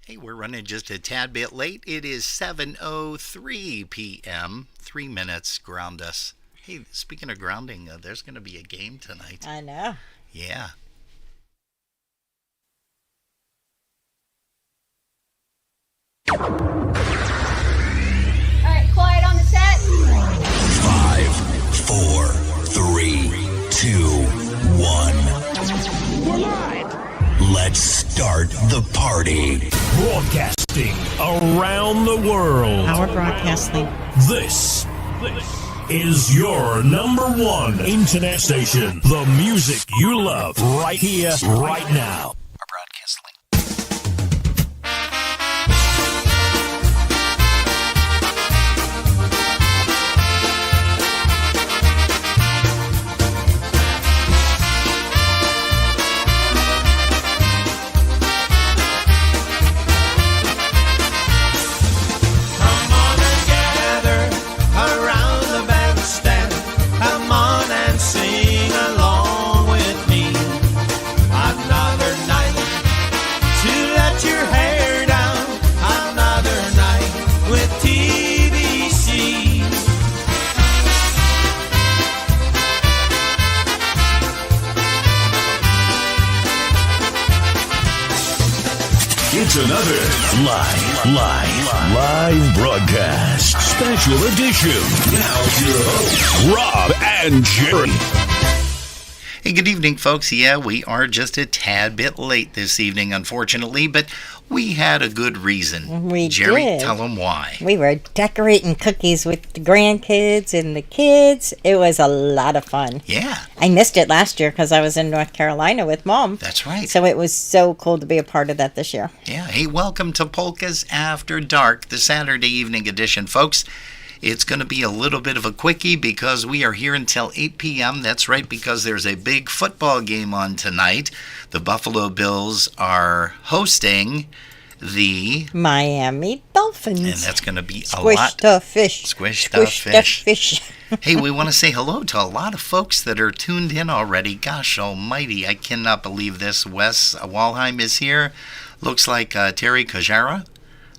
Hey, we're running just a tad bit late. It is 7:03 p.m. 3 minutes. Ground us. Hey, speaking of grounding, there's going to be a game tonight. I know. Yeah. All right, quiet on the set. 5, 4, 3, 2, 1. We're live. Let's start the party. Broadcasting around the world. Our broadcasting. This is your number one internet station. The music you love right here, right now. Our broadcast link. It's another live broadcast. Special edition. Now your hosts, Rob and Jerry. Hey, good evening, folks. Yeah, we are just a tad bit late this evening, unfortunately, but we had a good reason. We Jerry, did. tell them why. We were decorating cookies with the grandkids and the kids. It was a lot of fun. Yeah, I missed it last year because I was in North Carolina with Mom. that's right. So it was so cool to be a part of that this year. Yeah, hey, welcome to Polkas After Dark, the Saturday evening edition, folks. It's going to be a little bit of a quickie because we are here until 8 p.m. That's right, because there's a big football game on tonight. The Buffalo Bills are hosting the Miami Dolphins. and that's going to be a Squish lot. the fish. Squish the Squish fish. the fish. Hey, we want to say hello to a lot of folks that are tuned in already. Gosh almighty, I cannot believe this. Wes Walheim is here. Looks like Terry Kajara.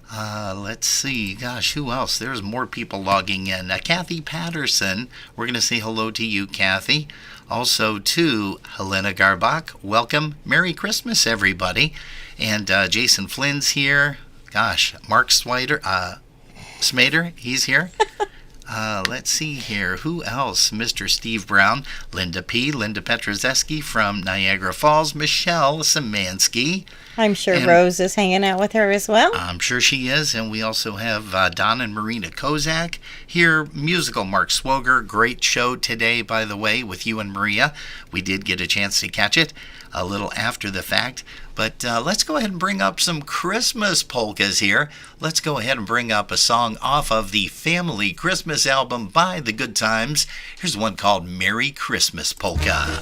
Let's see. Gosh, who else? There's more people logging in. Kathy Patterson. We're going to say hello to you, Kathy. Also to Helena Garbach. Welcome. Merry Christmas, everybody. And Jason Flynn's here. Gosh, Mark Smader, he's here. Let's see here. Who else? Mr. Steve Brown, Linda P., Linda Petrozeski from Niagara Falls, Michelle Szymanski. I'm sure And- Rose is hanging out with her as well. I'm sure she is. And we also have Don and Marina Kozak here. Musical Mark Swoger. Great show today, by the way, with you and Maria. We did get a chance to catch it a little after the fact. But let's go ahead and bring up some Christmas polkas here. Let's go ahead and bring up a song off of the Family Christmas album by The Good Times. Here's one called Merry Christmas Polka.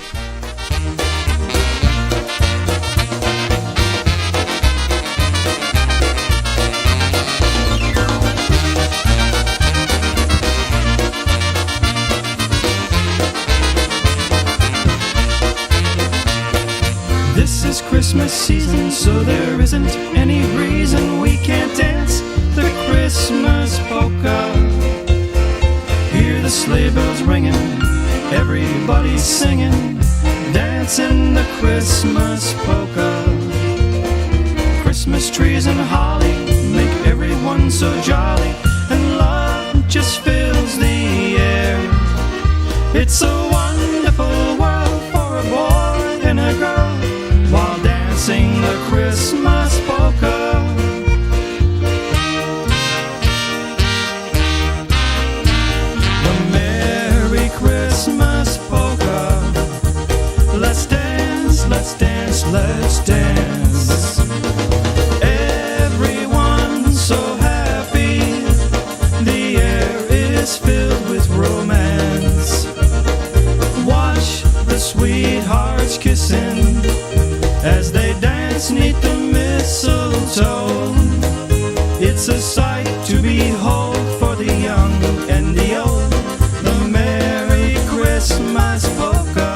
This is Christmas season, so there isn't any reason we can't dance the Christmas polka. Hear the sleigh bells ringing, everybody's singing, dancing the Christmas polka. Christmas trees and holly make everyone so jolly, and love just fills the air. It's a wonderful world for a boy and a girl, while dancing the Christmas polka. The Merry Christmas polka. Let's dance, let's dance, let's dance. Everyone's so happy, the air is filled with romance. Watch the sweethearts kissing as they dance 'neath the mistletoe. It's a sight to behold for the young and the old. The Merry Christmas polka.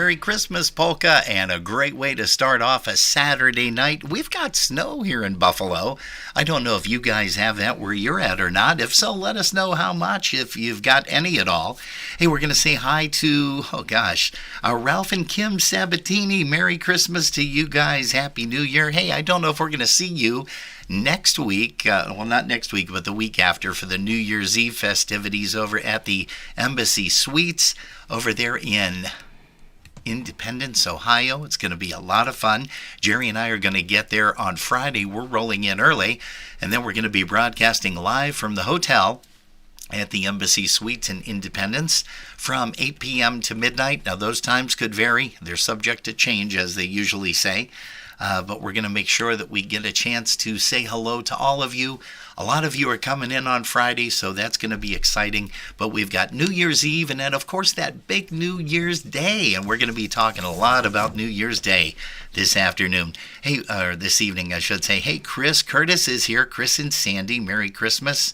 Merry Christmas polka, and a great way to start off a Saturday night. We've got snow here in Buffalo. I don't know if you guys have that where you're at or not. If so, let us know how much, if you've got any at all. Hey, we're going to say hi to, Ralph and Kim Sabatini. Merry Christmas to you guys. Happy New Year. Hey, I don't know if we're going to see you next week, not next week, but the week after for the New Year's Eve festivities over at the Embassy Suites over there in Independence, Ohio. It's going to be a lot of fun. Jerry and I are going to get there on Friday. We're rolling in early, and then we're going to be broadcasting live from the hotel at the Embassy Suites in Independence from 8 p.m. to midnight. Now, those times could vary. They're subject to change, as they usually say. But we're going to make sure that we get a chance to say hello to all of you. A lot of you are coming in on Friday, so that's going to be exciting. But we've got New Year's Eve and then, of course, that big New Year's Day. And we're going to be talking a lot about New Year's Day this afternoon. Hey, or this evening, I should say. Hey, Chris Curtis is here. Chris and Sandy, Merry Christmas.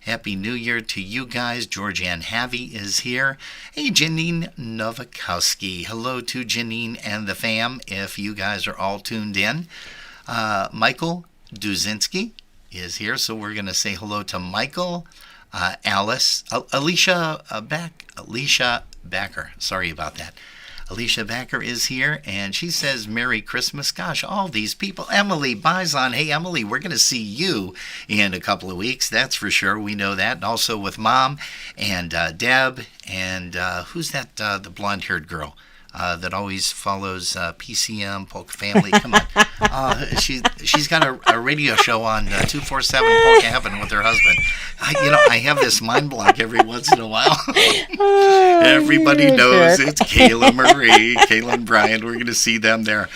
Happy New Year to you guys. Georgianne Havey is here. Hey, Janine Novakowski. Hello to Janine and the fam, if you guys are all tuned in. Michael Duzinski is here, so we're going to say hello to Michael, Alice, Alicia Backer. Sorry about that. Alicia Backer is here, and she says, Merry Christmas. Gosh, all these people. Emily Bison. Hey, Emily, we're going to see you in a couple of weeks. That's for sure. We know that. And also with Mom and Deb. And who's that, the blonde-haired girl that always follows PCM, Polka Family? Come on. She's got a radio show on 247 Polka Heaven with her husband. I have this mind block every once in a while. Everybody knows it's Kayla Marie, Kayla and Brian. We're going to see them there.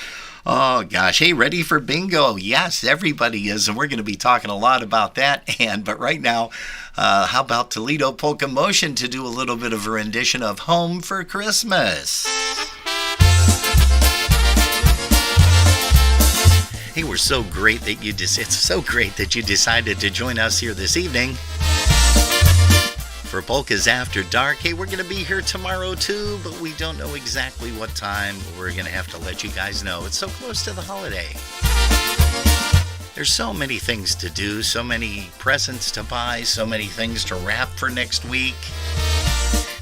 Oh, gosh. Hey, ready for bingo? Yes, everybody is, and we're going to be talking a lot about that. But right now, how about Toledo Polka Motion to do a little bit of a rendition of Home for Christmas? Hey, it's so great that you decided to join us here this evening for Polkas After Dark. Hey, we're going to be here tomorrow too, but we don't know exactly what time. We're going to have to let you guys know. It's so close to the holiday. There's so many things to do, so many presents to buy, so many things to wrap for next week.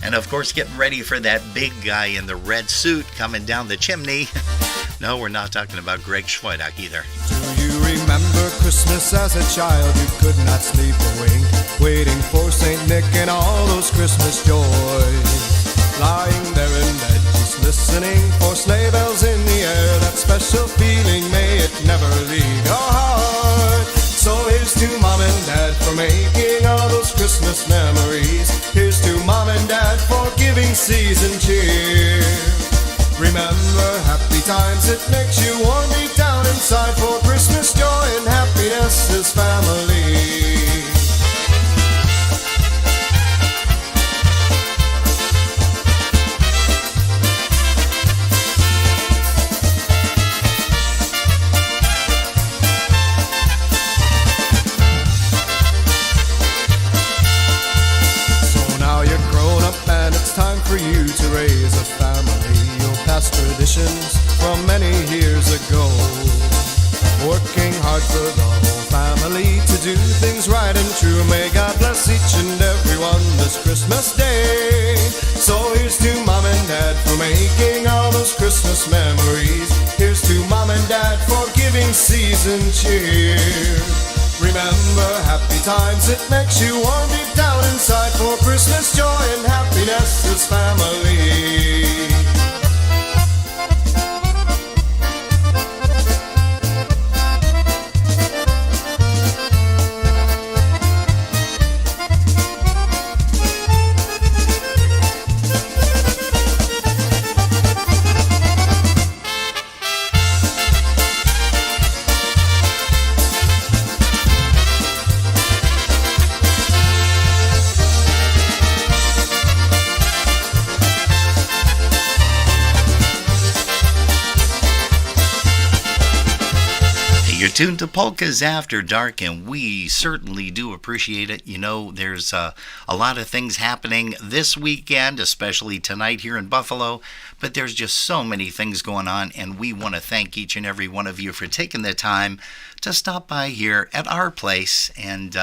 And of course, getting ready for that big guy in the red suit coming down the chimney. No, we're not talking about Greg Schweidak either. Do you remember Christmas as a child? You could not sleep a wink, waiting for St. Nick and all those Christmas joys. Lying there in bed, just listening for sleigh bells in the air. That special feeling, may it never leave your heart. So here's to Mom and Dad for making all those Christmas memories. Here's to Mom and Dad for giving season cheer. Remember happy times, it makes you warm deep down inside. For Christmas joy and happiness is family. So now you're grown up and it's time for you to raise a family. Past traditions from many years ago, working hard for the whole family to do things right and true. May God bless each and every one this Christmas day. So here's to Mom and Dad for making all those Christmas memories. Here's to Mom and Dad for giving season cheer. Remember happy times, it makes you warm deep down inside. For Christmas joy and happiness is family. tuned to Polkas After Dark, and we certainly do appreciate it. You know, there's a lot of things happening this weekend, especially tonight here in Buffalo, but there's just so many things going on, and we want to thank each and every one of you for taking the time to stop by here at our place. And,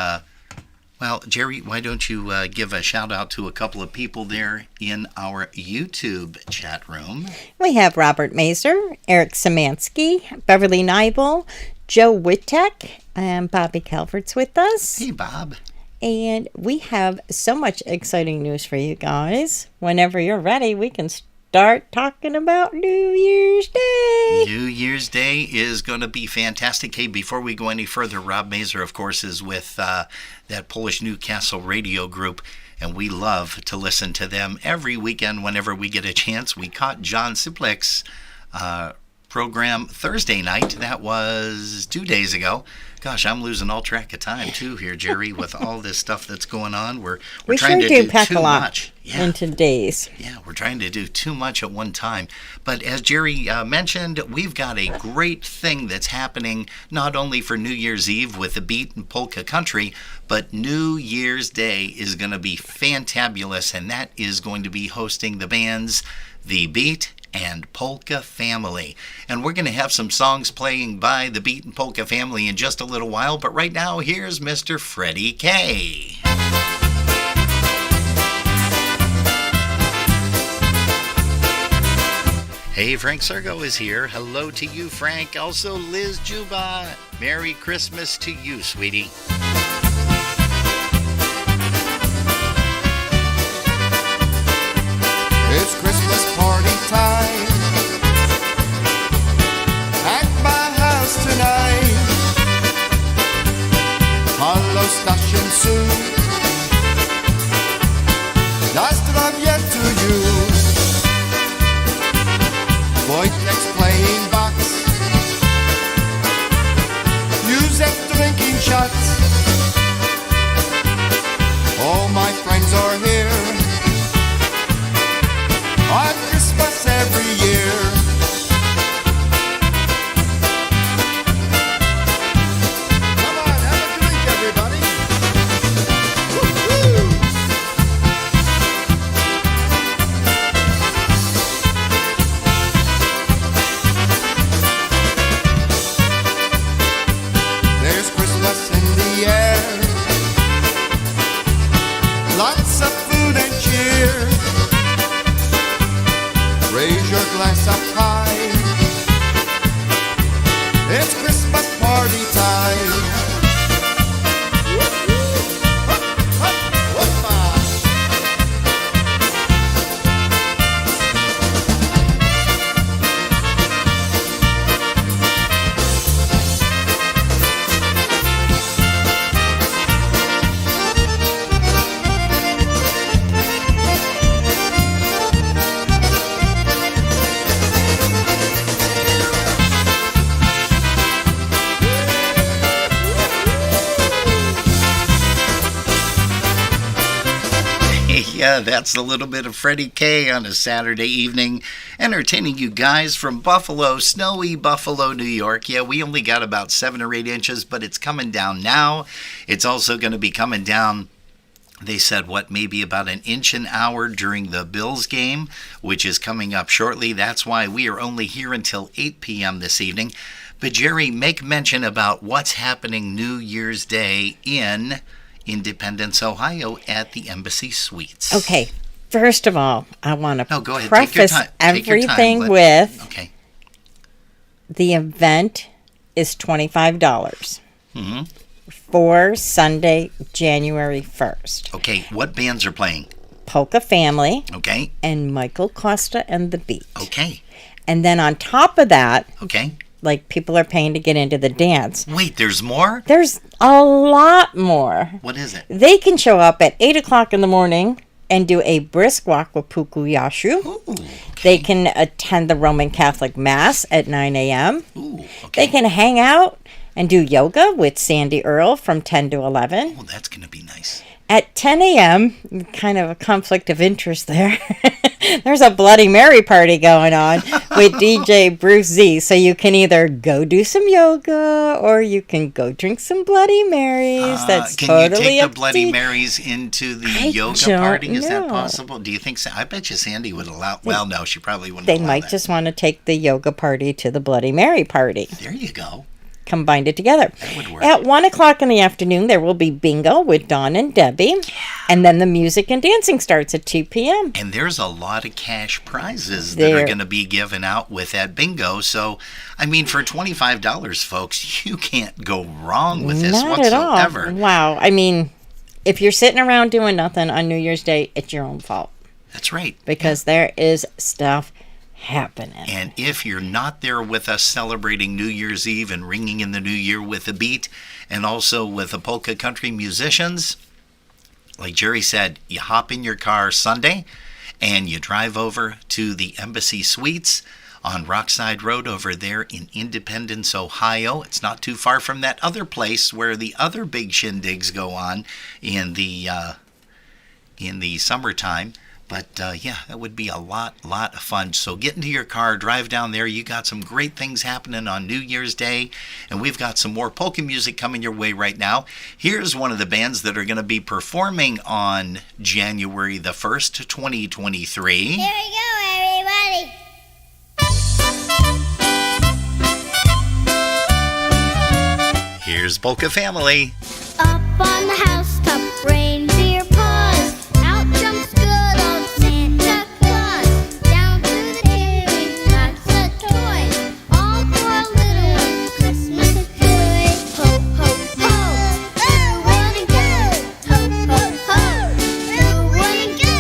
well, Jerry, why don't you give a shout out to a couple of people there in our YouTube chat room? We have Robert Mazer, Eric Szymanski, Beverly Nibel, Joe Wittek, and Bobby Calvert's with us. Hey, Bob. And we have so much exciting news for you guys. Whenever you're ready, we can start talking about New Year's Day. New Year's Day is going to be fantastic. Hey, before we go any further, Rob Mazer, of course, is with that Polish Newcastle radio group, and we love to listen to them every weekend whenever we get a chance. We caught John Siplek's program Thursday night. That was 2 days ago. Gosh, I'm losing all track of time too here, Jerry, with all this stuff that's going on. We're trying to do pack too a lot much. into days. Yeah, we're trying to do too much at one time. But as Jerry mentioned, we've got a great thing that's happening not only for New Year's Eve with the beat and polka country, but New Year's Day is going to be fantabulous, and that is going to be hosting the bands The Beat and Polka Family. And we're going to have some songs playing by the Beat and Polka Family in just a little while, but right now, here's Mr. Freddie K. Hey, Frank Sergo is here. Hello to you, Frank. Also, Liz Juba. Merry Christmas to you, sweetie. It's Christmas party time at my house tonight. Halo Stashin soon. Nazdrowie to you. Wojtek's playing box. Józef drinking shots. All my friends are here on Christmas every year. Come on, have a drink, everybody. Woo-hoo. There's Christmas in the air, lots of food and cheer. Raise your glass up high. It's Christmas party time. Yeah, that's a little bit of Freddie K on a Saturday evening, entertaining you guys from Buffalo, snowy Buffalo, New York. Yeah, we only got about 7 or 8 inches, but it's coming down now. It's also going to be coming down, they said, maybe about an inch an hour during the Bills game, which is coming up shortly. That's why we are only here until 8 p.m. this evening. But Jerry, make mention about what's happening New Year's Day in Independence, Ohio at the Embassy Suites. Okay, first of all, I want to go ahead. preface everything with okay. The event is $25 for Sunday, January 1st. Okay, what bands are playing? Polka Family. Okay. And Michael Costa and the Beat. Okay. And then on top of that, okay, like people are paying to get into the dance. Wait, there's more? There's a lot more. What is it? They can show up at 8 o'clock in the morning and do a brisk walk with Puku Yashu. Ooh, okay. They can attend the Roman Catholic Mass at 9 a.m. Ooh, okay. They can hang out and do yoga with Sandy Earl from 10 to 11. Oh, that's going to be nice. At 10 a.m., kind of a conflict of interest there. There's a Bloody Mary party going on. with DJ Bruce Z. So you can either go do some yoga or you can go drink some Bloody Marys. That's can totally you take up the to Bloody you. Marys into the I yoga don't party? Is that know. possible? Do you think so? I bet you Sandy would allow. Well, no, she probably wouldn't. They allow might that. just want to take the yoga party to the Bloody Mary party. There you go. Combined it together. That would work. At 1 o'clock in the afternoon, there will be bingo with Dawn and Debbie. And then the music and dancing starts at 2 p.m. And there's a lot of cash prizes that are There. going to be given out with that bingo. So, I mean, for $25, folks, you can't go wrong with this Not whatsoever. at all. Wow. I mean, if you're sitting around doing nothing on New Year's Day, it's your own fault. That's right. Because there is stuff happening. And if you're not there with us celebrating New Year's Eve and ringing in the new year with a beat, and also with the polka country musicians, like Jerry said, you hop in your car Sunday and you drive over to the Embassy Suites on Rockside Road over there in Independence, Ohio. It's not too far from that other place where the other big shindigs go on in the summertime. But yeah, that would be a lot of fun. So get into your car, drive down there. You got some great things happening on New Year's Day. And we've got some more polka music coming your way right now. Here's one of the bands that are going to be performing on January the 1st, 2023. Here we go, everybody. Here's Polka Family. Up on the housetop, reindeer paws. Out jumps good old Santa Claus. Down through the chimney, lots of toys. All for a little one's Christmas joy. Ho, ho, ho. Who wouldn't go? Ho, ho, ho. Who wouldn't go?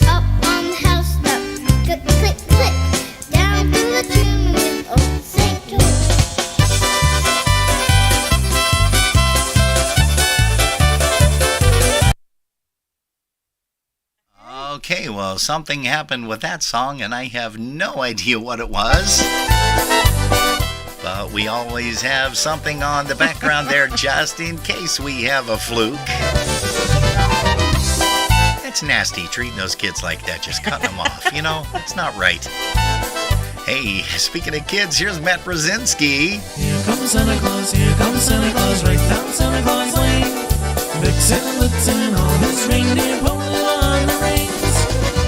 Up on the housetop, click, click, click. Down through the chimney, old Santa. Okay, well, something happened with that song, and I have no idea what it was. But we always have something on the background there just in case we have a fluke. That's nasty, treating those kids like that, just cutting them off. You know, it's not right. Hey, speaking of kids, here's Matt Brzezinski. Here comes Santa Claus, right down Santa Claus Lane. Vixen, Blitzen, and all his reindeer pulling on the reins.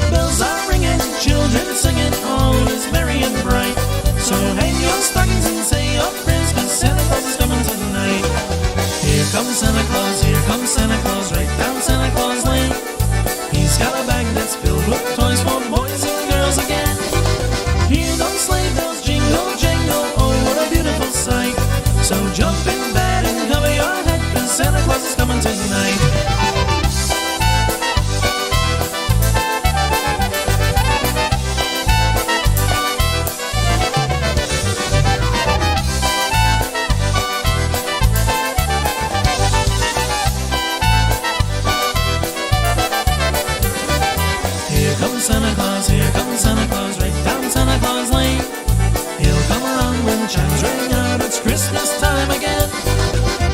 Bells are ringing, children singing, all is merry and bright. So hang your stockings and say your prayers, 'cause Santa Claus is coming tonight. Here comes Santa Claus, right down Santa Claus Lane. He's got a bag that's filled with toys for boys and girls again. Hear those sleigh bells jingle, jangle, oh what a beautiful sight. So jump in bed and cover your head, 'cause Santa Claus is coming tonight. Here comes Santa Claus, right down Santa Claus Lane. He'll come around when chimes ring out, it's Christmas time again.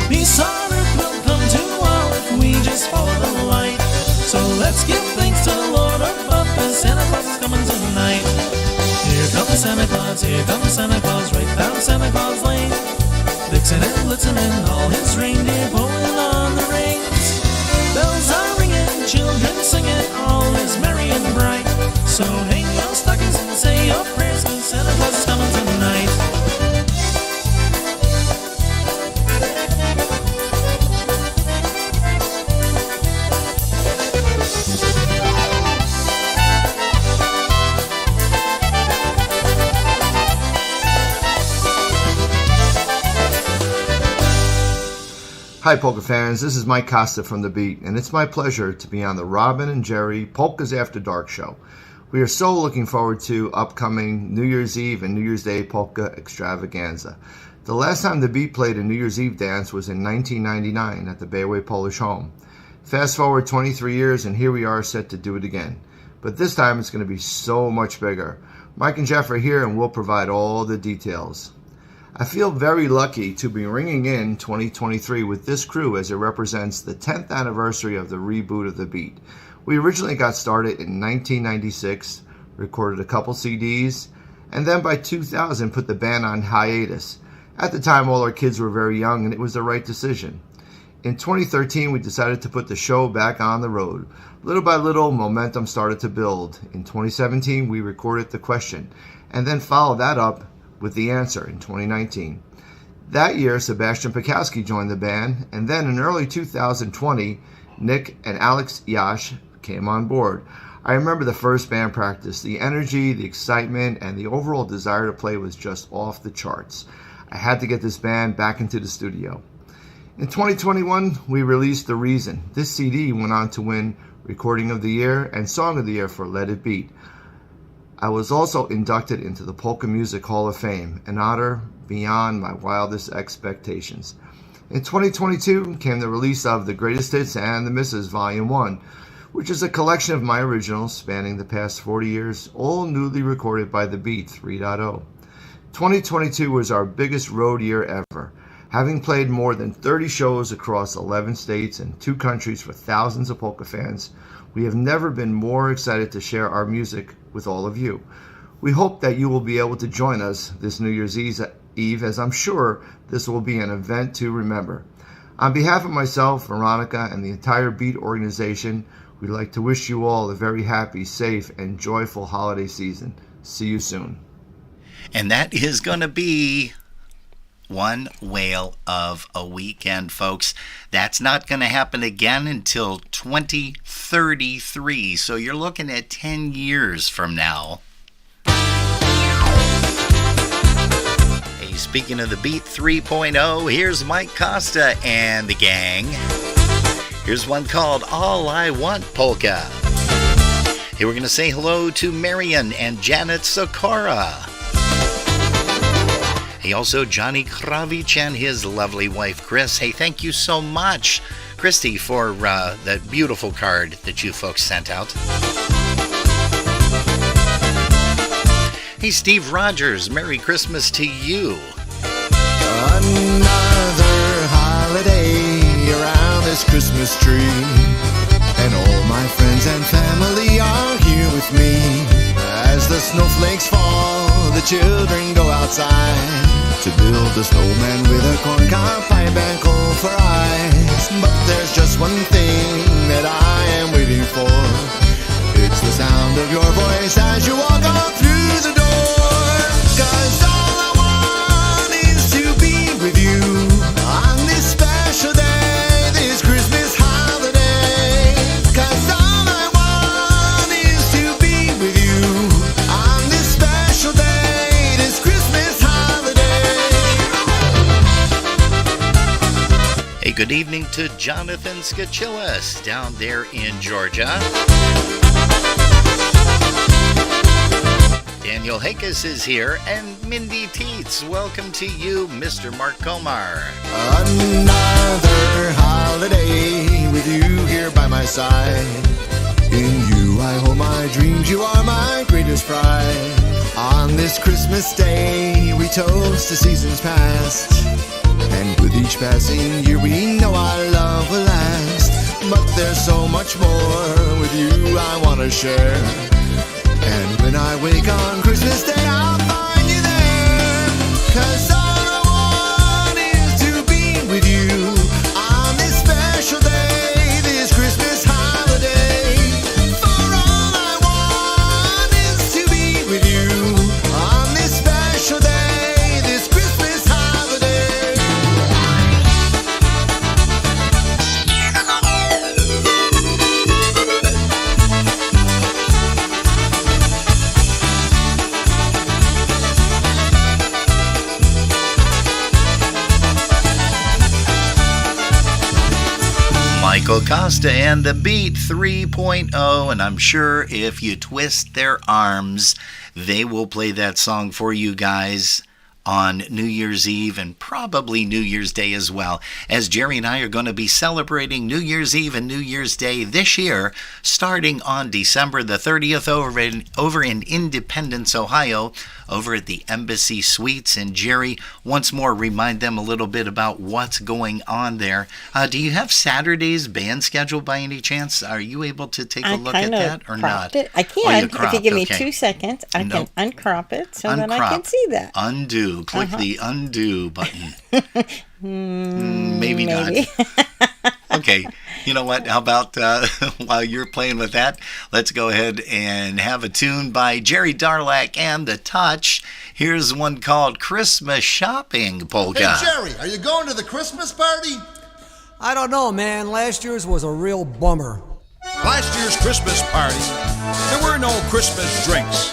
Peace on earth will come to all if we just follow the light. So let's give thanks to the Lord above, 'cause Santa Claus is coming tonight. Here comes Santa Claus, right down Santa Claus Lane. Vixen and Blitzen and all his reindeer pulling on the reins. Bells are ringing, children singing, all is merry and bright. So hang your stockings and say your prayers, 'cause Santa Claus is coming tonight. Hi Polka fans, this is Mike Costa from The Beat, and it's my pleasure to be on the Robin and Jerry Polkas After Dark show. We are so looking forward to upcoming New Year's Eve and New Year's Day polka extravaganza. The last time The Beat played a New Year's Eve dance was in 1999 at the Bayway Polish Home. Fast forward 23 years and here we are set to do it again. But this time it's going to be so much bigger. Mike and Jeff are here and we'll provide all the details. I feel very lucky to be ringing in 2023 with this crew as it represents the 10th anniversary of the reboot of The Beat. We originally got started in 1996, recorded a couple CDs, and then by 2000 put the band on hiatus. At the time, all our kids were very young, and it was the right decision. In 2013, we decided to put the show back on the road. Little by little, momentum started to build. In 2017, we recorded The Question, and then followed that up with The Answer in 2019. That year, Sebastian Pikowski joined the band, and then in early 2020, Nick and Alex Yash came on board. I remember the first band practice. The energy, the excitement, and the overall desire to play was just off the charts. I had to get this band back into the studio. In 2021, we released The Reason. This CD went on to win Recording of the Year and Song of the Year for Let It Beat. I was also inducted into the Polka Music Hall of Fame, an honor beyond my wildest expectations. In 2022 came the release of The Greatest Hits and The Misses Volume 1, which is a collection of my originals spanning the past 40 years, all newly recorded by The Beat 3.0. 2022 was our biggest road year ever. Having played more than 30 shows across 11 states and 2 countries for thousands of polka fans, we have never been more excited to share our music with all of you. We hope that you will be able to join us this New Year's Eve, as I'm sure this will be an event to remember. On behalf of myself, Veronica, and the entire Beat organization, we'd like to wish you all a very happy, safe, and joyful holiday season. See you soon. And that is going to be one whale of a weekend, folks. That's not going to happen again until 2033. So you're looking at 10 years from now. Hey, speaking of the Beat 3.0, here's Mike Costa and the gang. Here's one called All I Want Polka. Hey, we're going to say hello to Marion and Janet Sakura. Hey, also Johnny Kravich and his lovely wife, Chris. Hey, thank you so much, Christy, for that beautiful card that you folks sent out. Hey, Steve Rogers, Merry Christmas to you. Another holiday around this Christmas tree, and all my friends and family are here with me. As the snowflakes fall, the children go outside to build a snowman with a corncob pipe and coal for eyes. But there's just one thing that I am waiting for. It's the sound of your voice as you walk on through the door. 'Cause all I want is to be with you on this special day, this Christmas holiday. 'Cause all I want is to be with you on this special day, this Christmas holiday. Hey, good evening to Jonathan Skachillis down there in Georgia. Daniel Hakis is here, and Mindy Teets. Welcome to you, Mr. Mark Komar. Another holiday with you here by my side. In you I hold my dreams, you are my greatest pride. On this Christmas day we toast the seasons past, and with each passing year we know our love will last. But there's so much more with you I want to share, and when I wake on Christmas Day I'll find you there. 'Cause all I want is to be with you on this special day, this Christmas holiday. For all I want is to be with you on this special day, this Christmas holiday. Michael Costa and the Beat 3.0, and I'm sure if you twist their arms, they will play that song for you guys on New Year's Eve and probably New Year's Day as well, as Jerry and I are going to be celebrating New Year's Eve and New Year's Day this year, starting on December the 30th over in Independence, Ohio, over at the Embassy Suites. And Jerry, once more, remind them a little bit about what's going on there. Do you have Saturday's band schedule by any chance? Are you able to take a look at that or not? I can. Oh, if you give me 2 seconds, I can uncrop it so that I can see that. Undo. Click the undo button. Maybe not. Okay, you know what? How about while you're playing with that, let's go ahead and have a tune by Jerry Darlak and The Touch. Here's one called Christmas Shopping Polka. Hey, Jerry, are you going to the Christmas party? I don't know, man. Last year's was a real bummer. Last year's Christmas party, there were no Christmas drinks.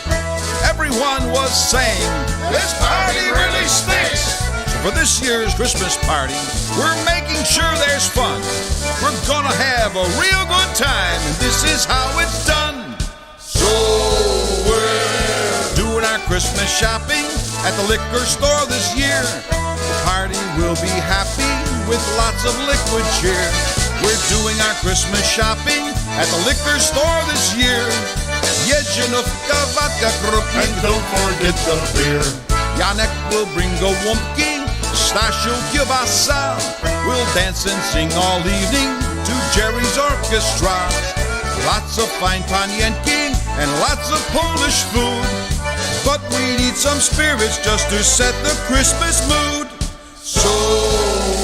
Everyone was saying, this party really stinks. So for this year's Christmas party, we're making sure there's fun. We're gonna have a real good time, and this is how it's done. So we're doing our Christmas shopping at the liquor store this year. The party will be happy with lots of liquid cheer. We're doing our Christmas shopping at the liquor store this year. Jedzinówka, vodka, krupnik, and don't forget the beer. Janek will bring a wumpki, Stasio kielbasa. We'll dance and sing all evening to Jerry's orchestra. Lots of fine panienki and lots of Polish food. But we need some spirits just to set the Christmas mood. So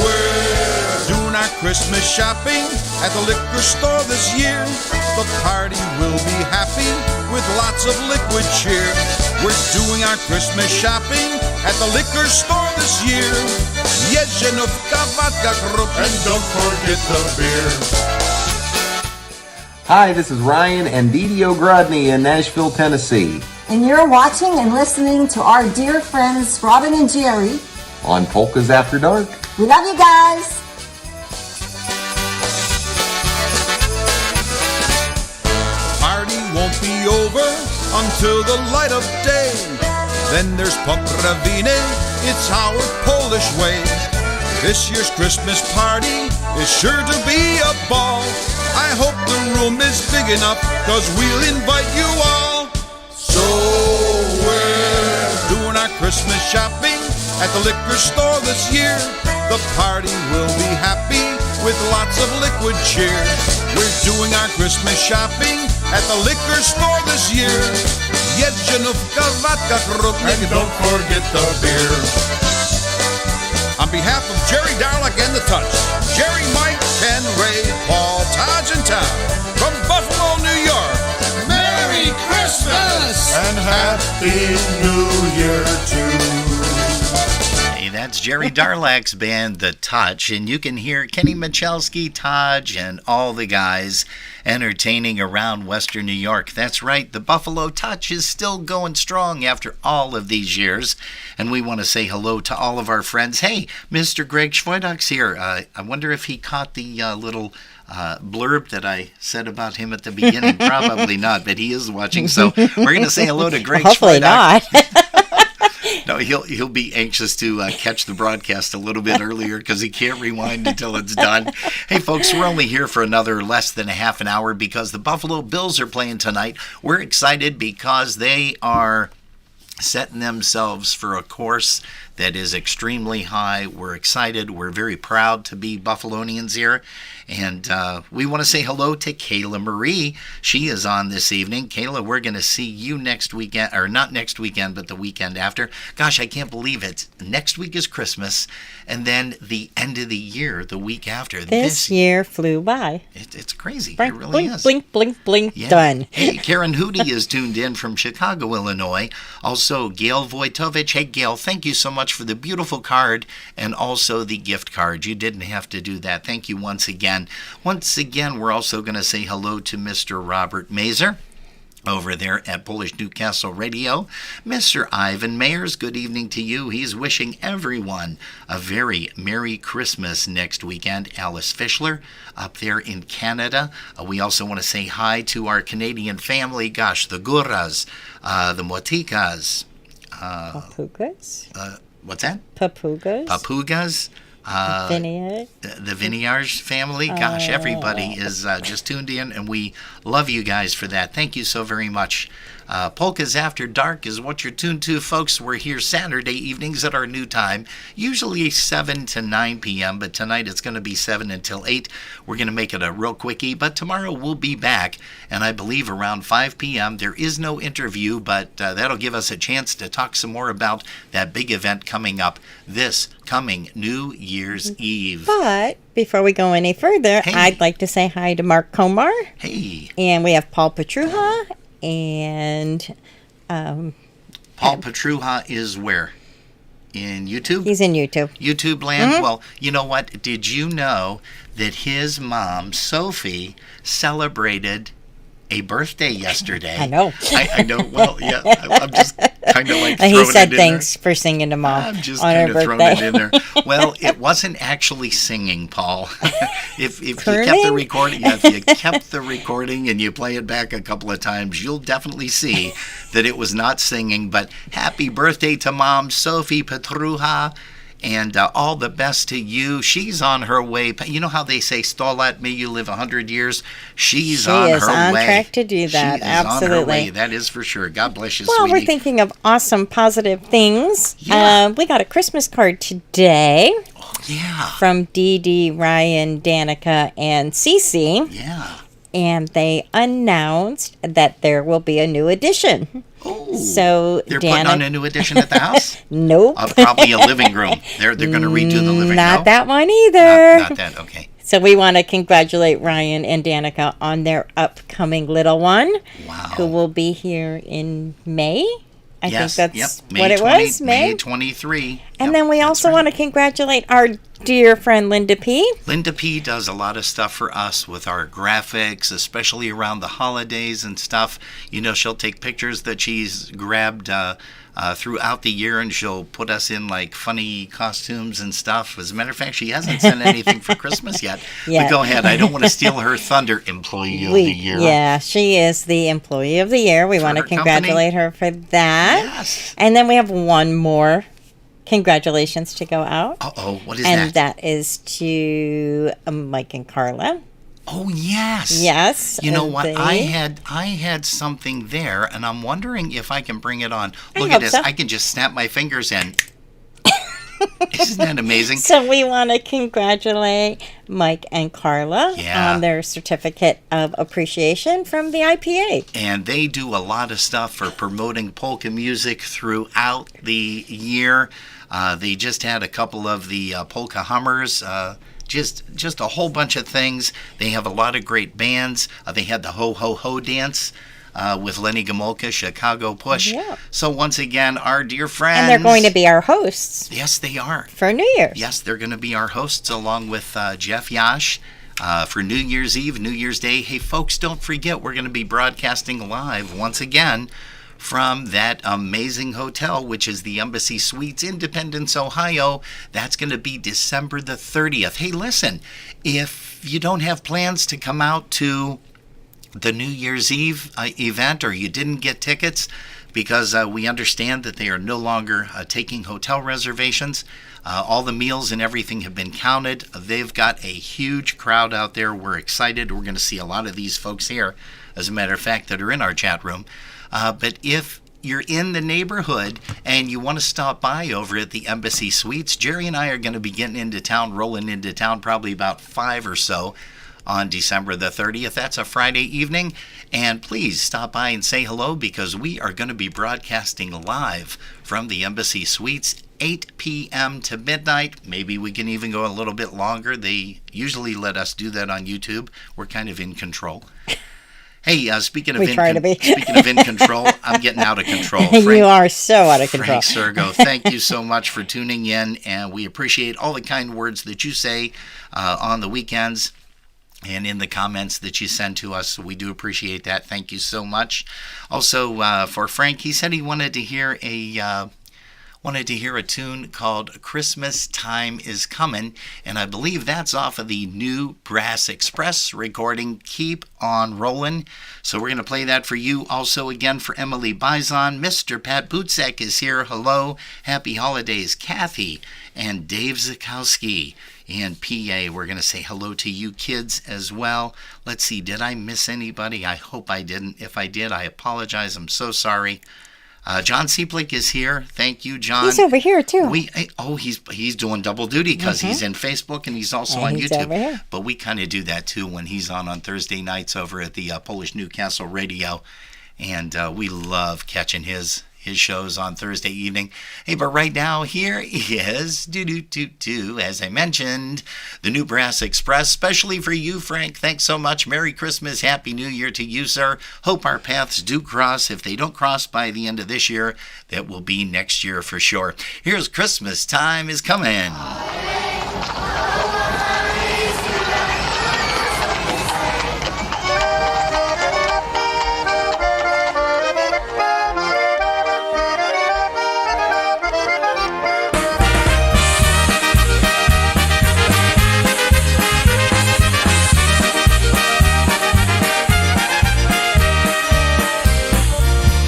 we're doing our Christmas shopping at the liquor store this year. The party will be happy with lots of liquid cheer. We're doing our Christmas shopping at the liquor store this year. Jedzinówka, vodka, krupnik, and don't forget the beer. Hi, this is Ryan and Didi O'Grodney in Nashville, Tennessee. And you're watching and listening to our dear friends Robin and Jerry on Polkas After Dark. We love you guys. Won't be over until the light of day. Then there's poprawiny, it's our Polish way. This year's Christmas party is sure to be a ball. I hope the room is big enough, cause we'll invite you all. So we're doing our Christmas shopping at the liquor store this year. The party will be happy with lots of liquid cheer. We're doing our Christmas shopping at the liquor store this year. Jedzinówka, vodka, krupnik, and don't forget the beer. On behalf of Jerry Darlak and The Touch, Jerry, Mike, Ken, Ray, Paul, Taj, and Tom, from Buffalo, New York, Merry Christmas and Happy New Year too. That's Jerry Darlak's band, The Touch, and you can hear Kenny Michalski, Taj, and all the guys entertaining around Western New York. That's right, the Buffalo Touch is still going strong after all of these years, and we want to say hello to all of our friends. Hey, Mr. Greg Schweidach's here. I wonder if he caught the little blurb that I said about him at the beginning. Probably not, but he is watching, so we're going to say hello to Greg Hopefully Schweidach. not. No, he'll be anxious to catch the broadcast a little bit earlier because he can't rewind until it's done. Hey, folks, we're only here for another less than a half an hour because the Buffalo Bills are playing tonight. We're excited because they are setting themselves for a course that is extremely high. We're excited. We're very proud to be Buffalonians here. And we want to say hello to Kayla Marie. She is on this evening. Kayla, we're going to see you next weekend, or not next weekend, but the weekend after. Gosh, I can't believe it. Next week is Christmas, and then the end of the year, the week after. This year flew by. It's crazy. Blink, it really blink, is. blink, blink, blink, Yeah. done. Hey, Karen Hootie is tuned in from Chicago, Illinois. Also, Gail Vojtovich. Hey, Gail, thank you so much for the beautiful card and also the gift card. You didn't have to do that. Thank you once again. Once again, we're also going to say hello to Mr. Robert Mazer over there at Polish Newcastle Radio. Mr. Ivan Mayers, good evening to you. He's wishing everyone a very Merry Christmas next weekend. Alice Fischler up there in Canada. We also want to say hi to our Canadian family. Gosh, the Guras, the Motikas. Polkas? What's that? Papugas. Vineyard. The Vineyards family. Gosh, everybody is just tuned in, and we love you guys for that. Thank you so very much. Polkas After Dark is what you're tuned to, folks. We're here Saturday evenings at our new time, usually 7 to 9 p.m., but tonight it's going to be 7 until 8. We're going to make it a real quickie, but tomorrow we'll be back, and I believe around 5 p.m. There is no interview, but that'll give us a chance to talk some more about that big event coming up this coming New Year's Eve. But before we go any further, Hey. I'd like to say hi to Mark Komar. Hey. And we have Paul Petruha and Paul Petruha is where? In YouTube? He's in YouTube. YouTube land? Mhm. Well, you know what? Did you know that his mom, Sophie, celebrated a birthday yesterday? I know. I know. Well, yeah. I'm just kind of like throwing He said it in thanks for singing to Mom I'm just on her kind of throwing birthday. it in there. Well, it wasn't actually singing, Paul. If you kept the Crooning? recording, if you kept the recording and you play it back a couple of times, you'll definitely see that it was not singing. But happy birthday to Mom, Sophie Petruha. And all the best to you. She's on her way. You know how they say, Stolat, may you live 100 years? She's She on is her on way. track to do that. She is on her Absolutely. way. That is for sure. God bless you, Well, sweetie. we're thinking of awesome, positive things. Yeah. We got a Christmas card today. Yeah. From Dee Dee, Ryan, Danica, and Cece. Yeah. And they announced that there will be a new edition. Oh, so they're putting on a new edition at the house? Nope. Probably a living room. They're going to redo the living room. Not that one either. Not that, okay. So we want to congratulate Ryan and Danica on their upcoming little one. Wow. Who will be here in May. I Yes, think that's yep. May what it 20 was, May. 23. And then we also want to congratulate our dear friend Linda P. Linda P does a lot of stuff for us with our graphics, especially around the holidays and stuff. You know, she'll take pictures that she's grabbed throughout the year, and she'll put us in like funny costumes and stuff. As a matter of fact, she hasn't sent anything for Christmas yet. Yeah. But go ahead. I don't want to steal her thunder. Employee of the year. Yeah, she is the Employee of the Year. We want to her congratulate her for that. Yes. And then we have one more congratulations to go out. Uh-oh, what is and that? that is to Mike and Carla. Oh, yes. Yes. You know and what? they- I had something there, and I'm wondering if I can bring it on. Look hope at this. so. I can just snap my fingers and... Isn't that amazing? So we want to congratulate Mike and Carla Yeah. on their certificate of appreciation from the IPA. And they do a lot of stuff for promoting polka music throughout the year. They just had a couple of the polka Hummers. Just a whole bunch of things. They have a lot of great bands. They had the Ho Ho Ho dance with Lenny Gomolka, Chicago Push. Yeah. So once again, our dear friends. And they're going to be our hosts Yes, they are. for New Year's. Yes, they're going to be our hosts along with Jeff Yash for New Year's Eve, New Year's Day. Hey, folks, don't forget, we're going to be broadcasting live once again from that amazing hotel, which is the Embassy Suites, Independence, Ohio. That's going to be December the 30th. Hey, listen, if you don't have plans to come out to the New Year's Eve event, or you didn't get tickets, because we understand that they are no longer taking hotel reservations. All the meals and everything have been counted. They've got a huge crowd out there. We're excited. We're going to see a lot of these folks here, as a matter of fact, that are in our chat room. But if you're in the neighborhood and you want to stop by over at the Embassy Suites, Jerry and I are going to be getting into town, rolling into town, probably about 5 or so on December the 30th. That's a Friday evening. And please stop by and say hello, because we are going to be broadcasting live from the Embassy Suites, 8 p.m. to midnight. Maybe we can even go a little bit longer. They usually let us do that on YouTube. We're kind of in control. Hey, speaking of We try to be. speaking of in control, I'm getting out of control. You are so out of control. Frank Sergo, thank you so much for tuning in, and we appreciate all the kind words that you say on the weekends and in the comments that you send to us. We do appreciate that. Thank you so much. Also, for Frank, he said he wanted to hear wanted to hear a tune called Christmas Time Is Comin', and I believe that's off of the new Brass Express recording, Keep On Rollin'. So we're going to play that for you. Also, again, for Emily Bison, Mr. Pat Butzek is here. Hello. Happy holidays, Kathy and Dave Zukowski. And PA, we're going to say hello to you kids as well. Let's see, did I miss anybody? I hope I didn't. If I did, I apologize. I'm so sorry. John Seeplick is here. Thank you, John. He's over here too. He's doing double duty because he's in Facebook and he's also on he's YouTube. over here. But we kind of do that too when he's on Thursday nights over at the Polish Newcastle Radio, and we love catching his shows on Thursday evening. Hey, but right now here is as I mentioned, the new Brass Express, especially for you, Frank. Thanks so much. Merry Christmas, Happy New Year to you, sir. Hope our paths do cross. If they don't cross by the end of this year, that will be next year for sure. Here's Christmas Time Is Coming.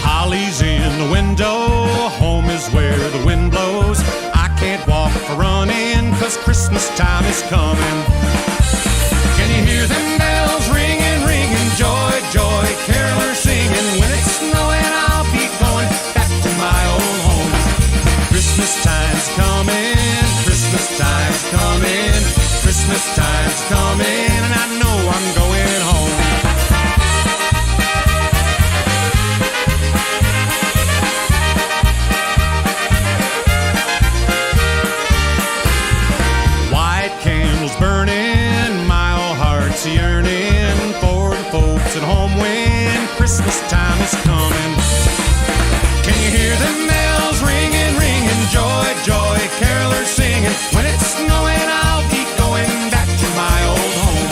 Holly's in the window, home is where the wind blows. I can't walk for running, 'cause Christmas time is coming. Can you hear them bells ringing, ringing? Joy, joy, carolers singing. When it's snowing, I'll be going back to my old home. Christmas time's coming, Christmas time's coming, Christmas time's coming, and I know I'm going home. White candles burning, my old heart's yearning for the folks at home when Christmas time is coming. Can you hear them bells ringing, ringing? Joy, joy, carolers singing. When it's snowing, I'll be going back to my old home.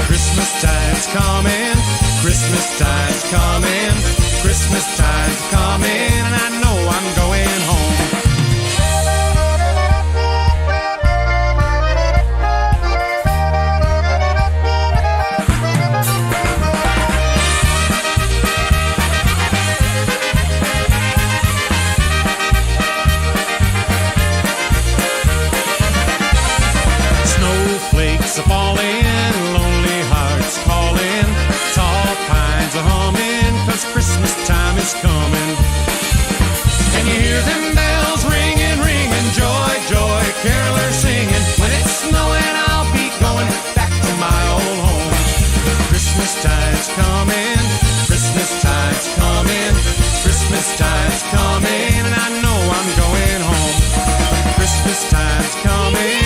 Christmas time's coming, Christmas time's coming, Christmas time's coming, and I know I'm going home. Snowflakes are falling, lonely hearts calling, tall pines are humming, 'cause Christmas time is coming. Can you hear them bells ringing, ringing? Joy, joy, carolers singing. When it's snowing, I'll be going back to my old home. Christmas time's coming, Christmas time's coming, Christmas time's coming, and I know I'm going home. Christmas time's coming,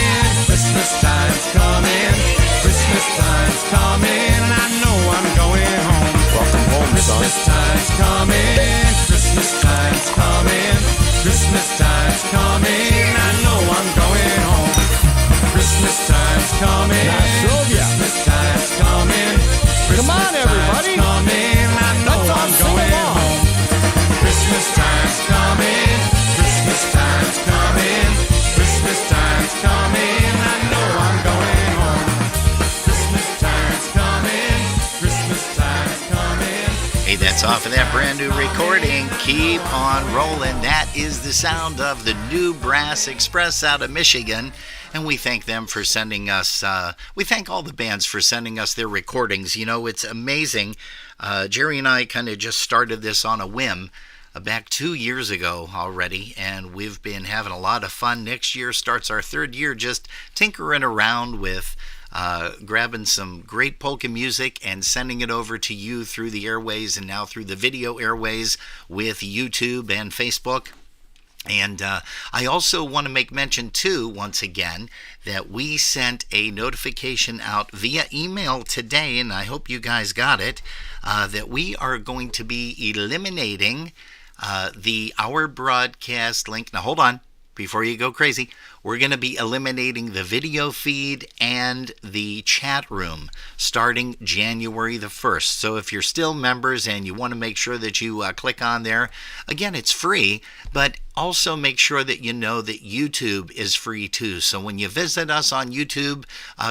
Christmas time's coming, Christmas time's coming, and I know I'm going home. Welcome home, Christmas time's coming, Christmas time's coming, Christmas time's coming, and I know I'm going home. Christmas time's coming, Christmas time's coming, Christmas Come on, everybody. time's coming, and I know I'm going home. Christmas time's coming, Christmas time's coming, Christmas time's coming, and I know I'm going home. Christmas time's coming, Christmas time's coming. Hey, that's off of that brand new recording. Keep on rolling. That is the sound of the new Brass Express out of Michigan. And we thank them for sending us, we thank all the bands for sending us their recordings. You know, it's amazing. Jerry and I kind of just started this on a whim back 2 years ago already, and we've been having a lot of fun. Next year starts our third year just tinkering around with grabbing some great polka music and sending it over to you through the airways and now through the video airways with YouTube and Facebook. And I also want to make mention, too, once again, that we sent a notification out via email today, and I hope you guys got it, that we are going to be eliminating the Our Broadcast link. Now, hold on. Before you go crazy, we're going to be eliminating the video feed and the chat room starting January the 1st. So if you're still members and you want to make sure that you click on there, again, it's free, but Also, make sure that you know that YouTube is free too. So when you visit us on YouTube,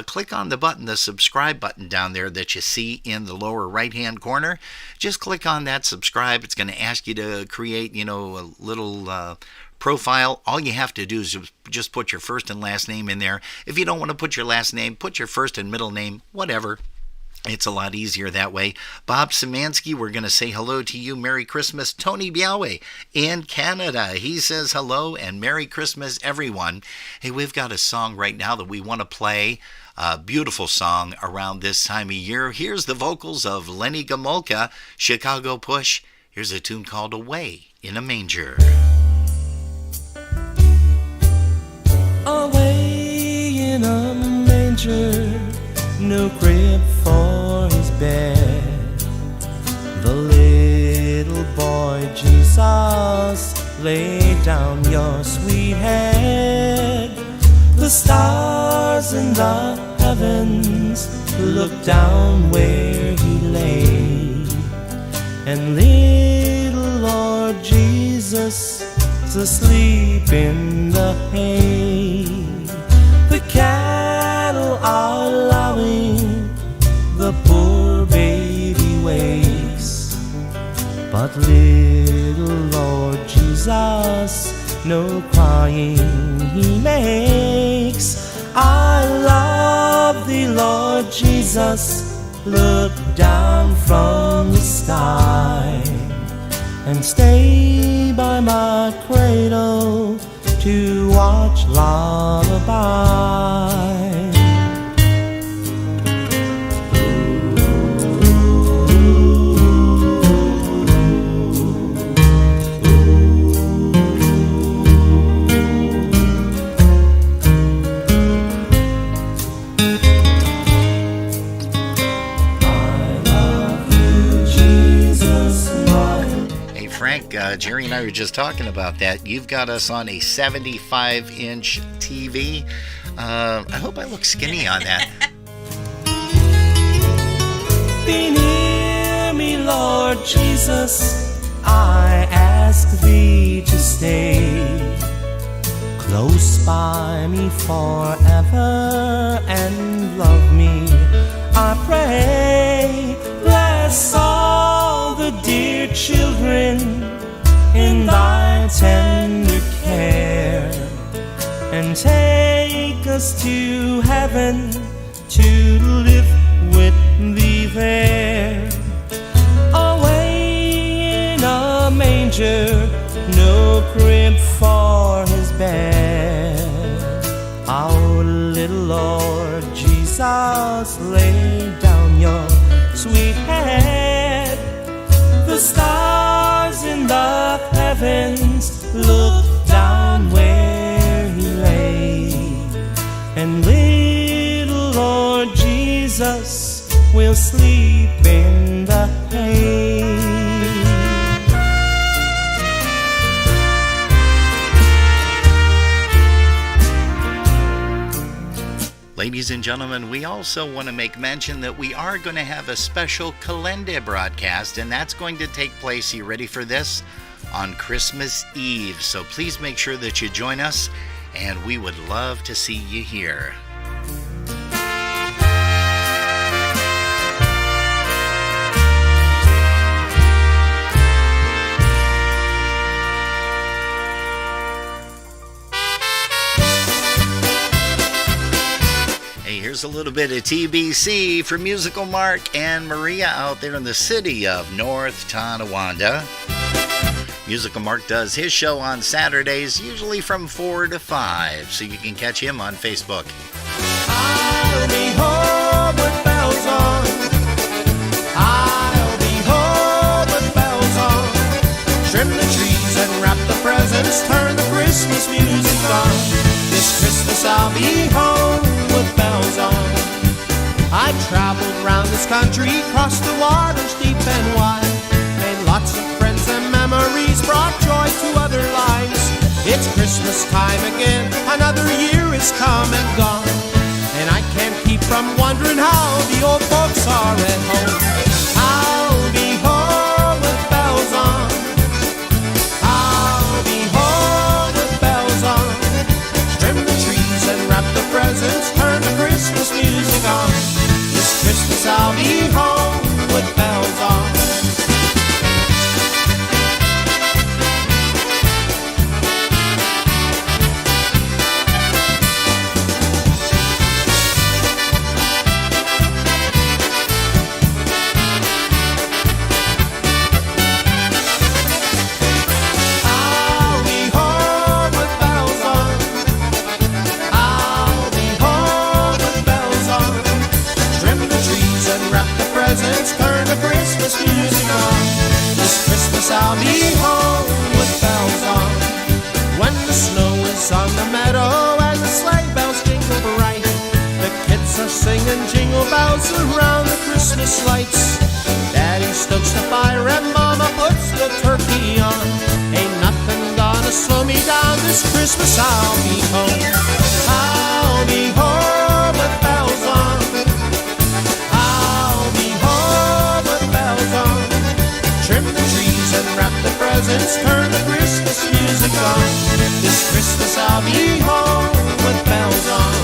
click on the button, the subscribe button down there that you see in the lower right-hand corner. Just click on that subscribe. It's going to ask you to create, a little profile. All you have to do is just put your first and last name in there. If you don't want to put your last name, put your first and middle name, whatever. It's a lot easier that way. Bob Szymanski, we're going to say hello to you. Merry Christmas. Tony Biawe in Canada. He says hello and Merry Christmas, everyone. Hey, we've got a song right now that we want to play. A beautiful song around this time of year. Here's the vocals of Lenny Gomulka, Chicago Push. Here's a tune called Away in a Manger. Away in a manger, no crib for his bed. The little boy Jesus laid down your sweet head. The stars in the heavens looked down where he lay, and little Lord Jesus is asleep in the hay. The cattle are lowing, the poor baby wakes, but little Lord Jesus, no crying he makes. I love thee, Lord Jesus, look down from the sky and stay by my cradle to watch lullaby. Jerry and I were just talking about that. You've got us on a 75-inch TV. I hope I look skinny on that. Be near me, Lord Jesus, I ask thee to stay close by me forever and love me, I pray. Bless all the dear children in thy tender care, and take us to heaven to live with thee there. Away in a manger, no crib for his bed. Our little Lord Jesus, lay down your sweet head. The stars in the heavens look down where he lay, and little Lord Jesus will sleep in the hay. Ladies and gentlemen, we also want to make mention that we are going to have a special Kalende broadcast, and that's going to take place, you ready for this, on Christmas Eve. So please make sure that you join us, and we would love to see you here. Here's a little bit of TBC for Musical Mark and Maria out there in the city of North Tonawanda. Musical Mark does his show on Saturdays, usually from 4 to 5, so you can catch him on Facebook. I'll be home with bells on. I'll be home with bells on. Trim the trees and wrap the presents, turn the Christmas music on. This Christmas I'll be home with bells on. I traveled round this country, crossed the waters deep and wide, made lots of friends and memories, brought joy to other lives. It's Christmas time again, another year is come and gone, and I can't keep from wondering how the old folks are at home. I'll be home with bells on. I'll be home snow is on the meadow and the sleigh bells jingle bright. The kids are singing jingle bells around the Christmas lights. Daddy stokes the fire and Mama puts the turkey on. Ain't nothing gonna slow me down this Christmas. I'll be home. I'll be home with bells on. I'll be home with bells on. Trim the trees and wrap the presents. Turn the Christmas music on. This Christmas I'll be home with bells on.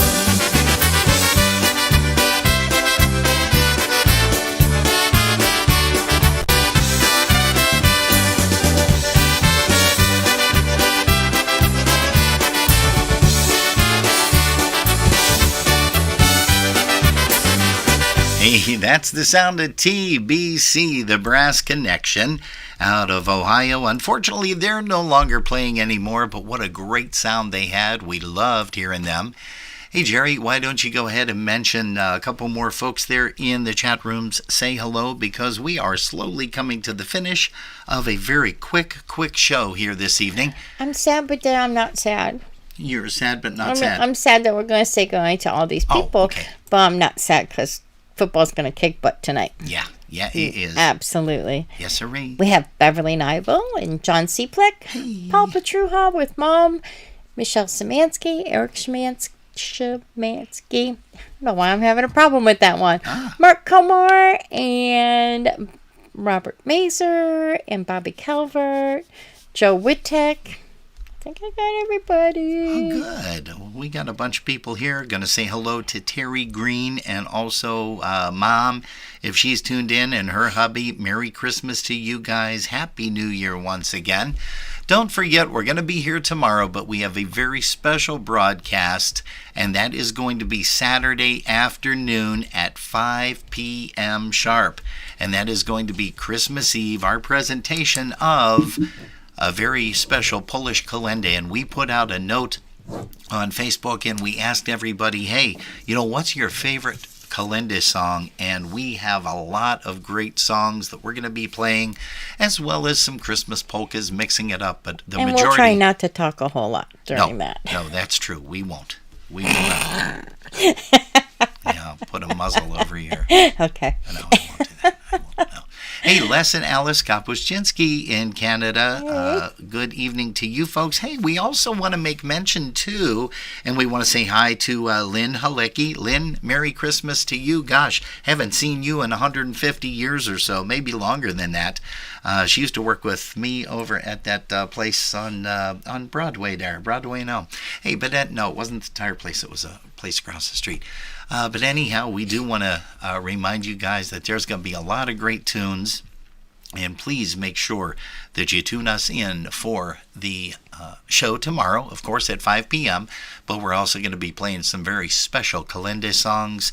Hey, that's the sound of TBC, the Brass Connection, out of Ohio. Unfortunately, they're no longer playing anymore, but what a great sound they had. We loved hearing them. Hey, Jerry, why don't you go ahead and mention a couple more folks there in the chat rooms? Say hello, because we are slowly coming to the finish of a very quick show here this evening. I'm sad, but then I'm not sad. You're sad, but not sad. I'm sad that we're going to say goodbye to all these people, okay. But I'm not sad because football's going to kick butt tonight. Yeah, it is. Absolutely. Yes, sirree. We have Beverly Nivell and John Seaplick, Paul Petruha with Mom, Michelle Szymanski, Eric Szymanski. I don't know why I'm having a problem with that one. Mark Comar and Robert Mazer and Bobby Calvert, Joe Wittek. I think I got everybody. Oh, good. We got a bunch of people here. Going to say hello to Terry Green and also Mom, if she's tuned in, and her hubby. Merry Christmas to you guys. Happy New Year once again. Don't forget, we're going to be here tomorrow, but we have a very special broadcast, and that is going to be Saturday afternoon at 5 p.m. sharp. And that is going to be Christmas Eve, our presentation of a very special Polish kolenda, and we put out a note on Facebook and we asked everybody, hey, what's your favorite kolenda song? And we have a lot of great songs that we're going to be playing, as well as some Christmas polkas, mixing it up. But and we'll try not to talk a whole lot during that. No, that's true. We won't. We will not. Yeah, put a muzzle over your... Okay. No, I won't do that. I won't, no. Hey, Les and Alice Kapuscinski in Canada. Good evening to you folks. Hey, we also want to make mention, too, and we want to say hi to Lynn Halicki. Lynn, Merry Christmas to you. Gosh, haven't seen you in 150 years or so, maybe longer than that. She used to work with me over at that place on Broadway there. Broadway, no. Hey, but it wasn't the tire place. It was a place across the street. But anyhow, we do want to remind you guys that there's going to be a lot of great tunes. And please make sure that you tune us in for the show tomorrow, of course, at 5 p.m. But we're also going to be playing some very special kolenda songs,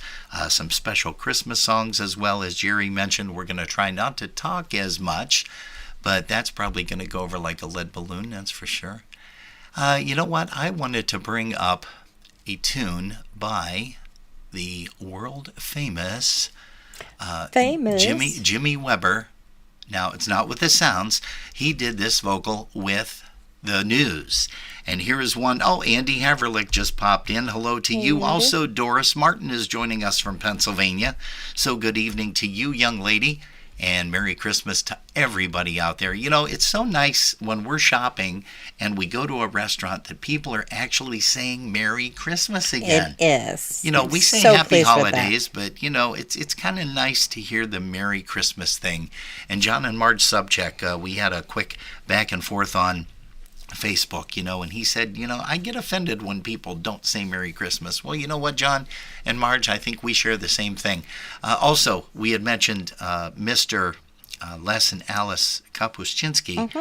some special Christmas songs as well. As Jerry mentioned, we're going to try not to talk as much, but that's probably going to go over like a lead balloon, that's for sure. You know what? I wanted to bring up a tune by the world famous Jimmy Weber. Now, it's not with the sounds. He did this vocal with the news. And here is one. Oh, Andy Haverlick just popped in. Hello to you. Also, Doris Martin is joining us from Pennsylvania. So good evening to you, young lady. And Merry Christmas to everybody out there. It's so nice when we're shopping and we go to a restaurant that people are actually saying Merry Christmas again. It is. We say so Happy Holidays, but, it's kind of nice to hear the Merry Christmas thing. And John and Marge Subcheck, we had a quick back and forth on Facebook, and he said, I get offended when people don't say Merry Christmas. Well, you know what, John and Marge, I think we share the same thing. Also, we had mentioned Mr. Les and Alice Kapuscinski.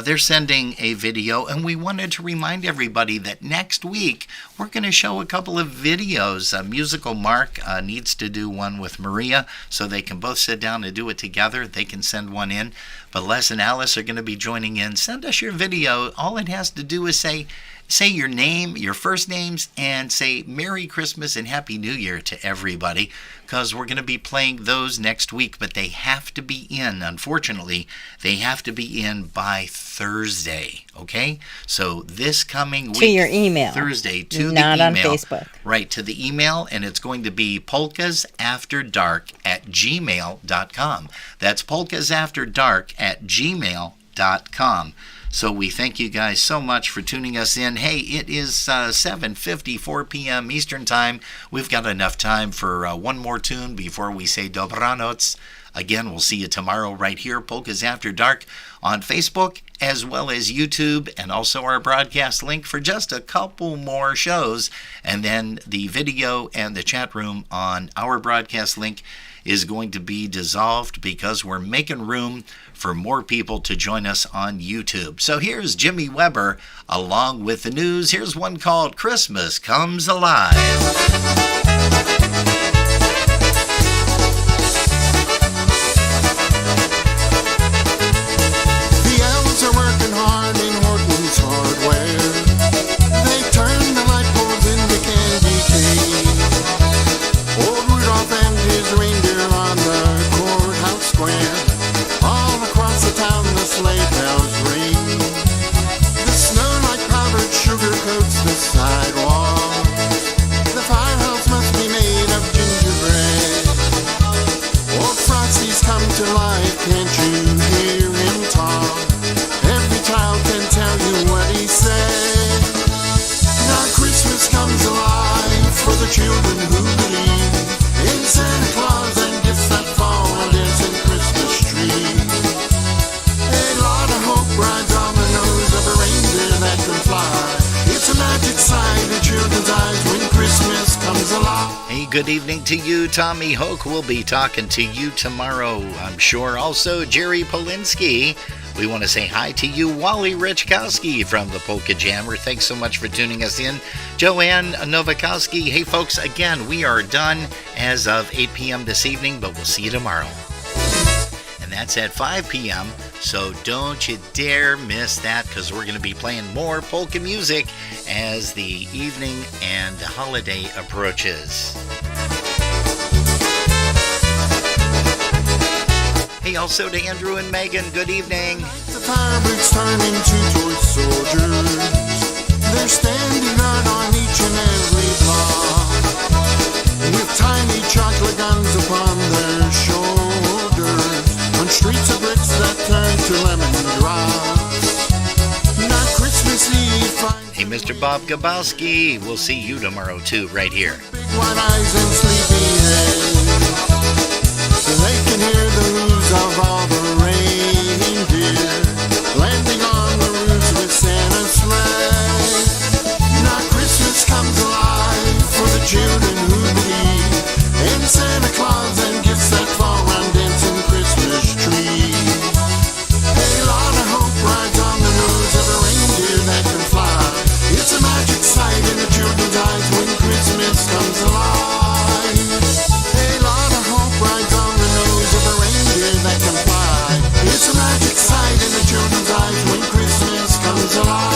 They're sending a video, and we wanted to remind everybody that next week we're going to show a couple of videos. Musical Mark needs to do one with Maria, so they can both sit down and do it together. They can send one in. But Les and Alice are going to be joining in. Send us your video. All it has to do is say, say your name, your first names, and say Merry Christmas and Happy New Year to everybody, because we're going to be playing those next week, but they have to be in. Unfortunately, they have to be in by Thursday, okay? So this coming week. To your email. Thursday, to Not the email. on Facebook. Right, to the email, and it's going to be polkasafterdark@gmail.com. That's polkasafterdark@gmail.com. So we thank you guys so much for tuning us in. Hey, it is 7:54 p.m. Eastern Time. We've got enough time for one more tune before we say dobranoc. Again, we'll see you tomorrow right here, Polkas After Dark, on Facebook, as well as YouTube, and also our broadcast link for just a couple more shows. And then the video and the chat room on our broadcast link is going to be dissolved because we're making room for more people to join us on YouTube. So here's Jimmy Weber along with the news. Here's one called Christmas Comes Alive. The elves are working hard in Horton's Hardware. They turn the light bulbs into candy cane. Old Rudolph and his reindeer on the courthouse square. All across the town the sleigh bells ring. The snow like powdered sugar coats the sidewalk. The firehouse must be made of gingerbread. Old Frosty's come to life, can't you hear him talk? Every child can tell you what he said. Now Christmas comes alive for the children who believe in Santa Claus and gifts that fall and dancing Christmas tree. A lot of hope rides on the nose of a reindeer that can fly. It's a magic sight in children's eyes when Christmas comes alive. Hey, good evening to you. Tommy Hoke will be talking to you tomorrow, I'm sure. Also, Jerry Polinsky. We want to say hi to you, Wally Richkowski from the Polka Jammer. Thanks so much for tuning us in. Joanne Novakowski. Hey, folks, again, we are done as of 8 p.m. this evening, but we'll see you tomorrow. And that's at 5 p.m., so don't you dare miss that, because we're going to be playing more polka music as the evening and the holiday approaches. Hey, also to Andrew and Megan, good evening. The firebricks turn into toy soldiers. They're standing guard on each and every block, with tiny chocolate guns upon their shoulders, on streets of bricks that turn to lemon drops. Not Christmas Eve. Hey, Mr. Bob Gabowski, we'll see you tomorrow too, right here. Big white eyes and sleepy head. They can hear the hooves of all the reindeer landing on the roofs with Santa's sleigh. Now Christmas comes alive for the children who believe in Santa Claus and gifts that fall round dancing Christmas trees. A lot of hope rides on the nose of a reindeer that can fly. It's a magic sight in the children's eyes when Christmas comes alive. A lot of hope rides on the nose of a reindeer that can fly. It's a magic sight in the children's eyes when Christmas comes alive.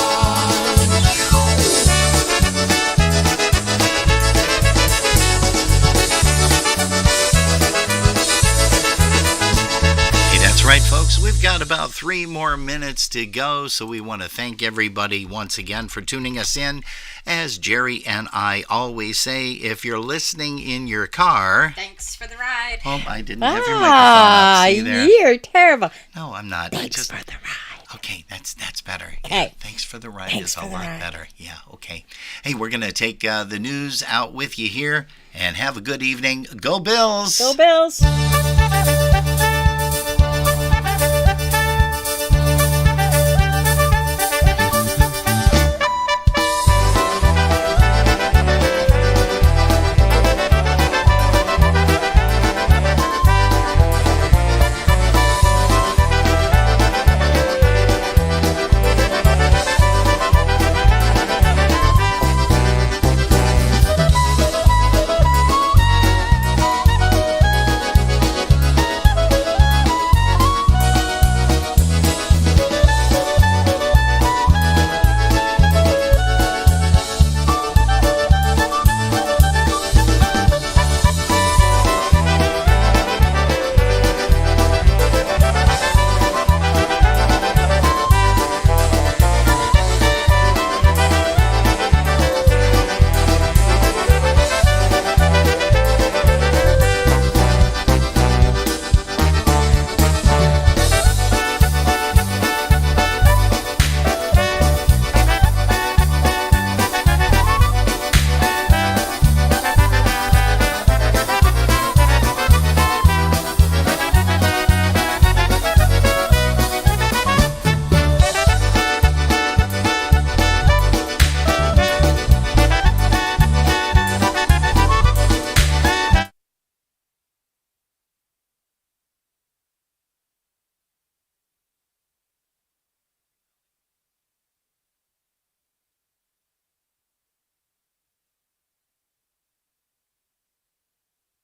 Hey, that's right, folks. We've got about 3 more minutes to go, so we want to thank everybody once again for tuning us in. As Jerry and I always say, if you're listening in your car... Thanks for the ride. Oh, I didn't have your microphone up. See there? You're terrible. No, I'm not. Thanks for the ride. Okay, that's better. Okay. Yeah, thanks for the ride Thanks is a for the lot ride. better. Yeah, okay. Hey, we're going to take the news out with you here, and have a good evening. Go Bills! Go Bills!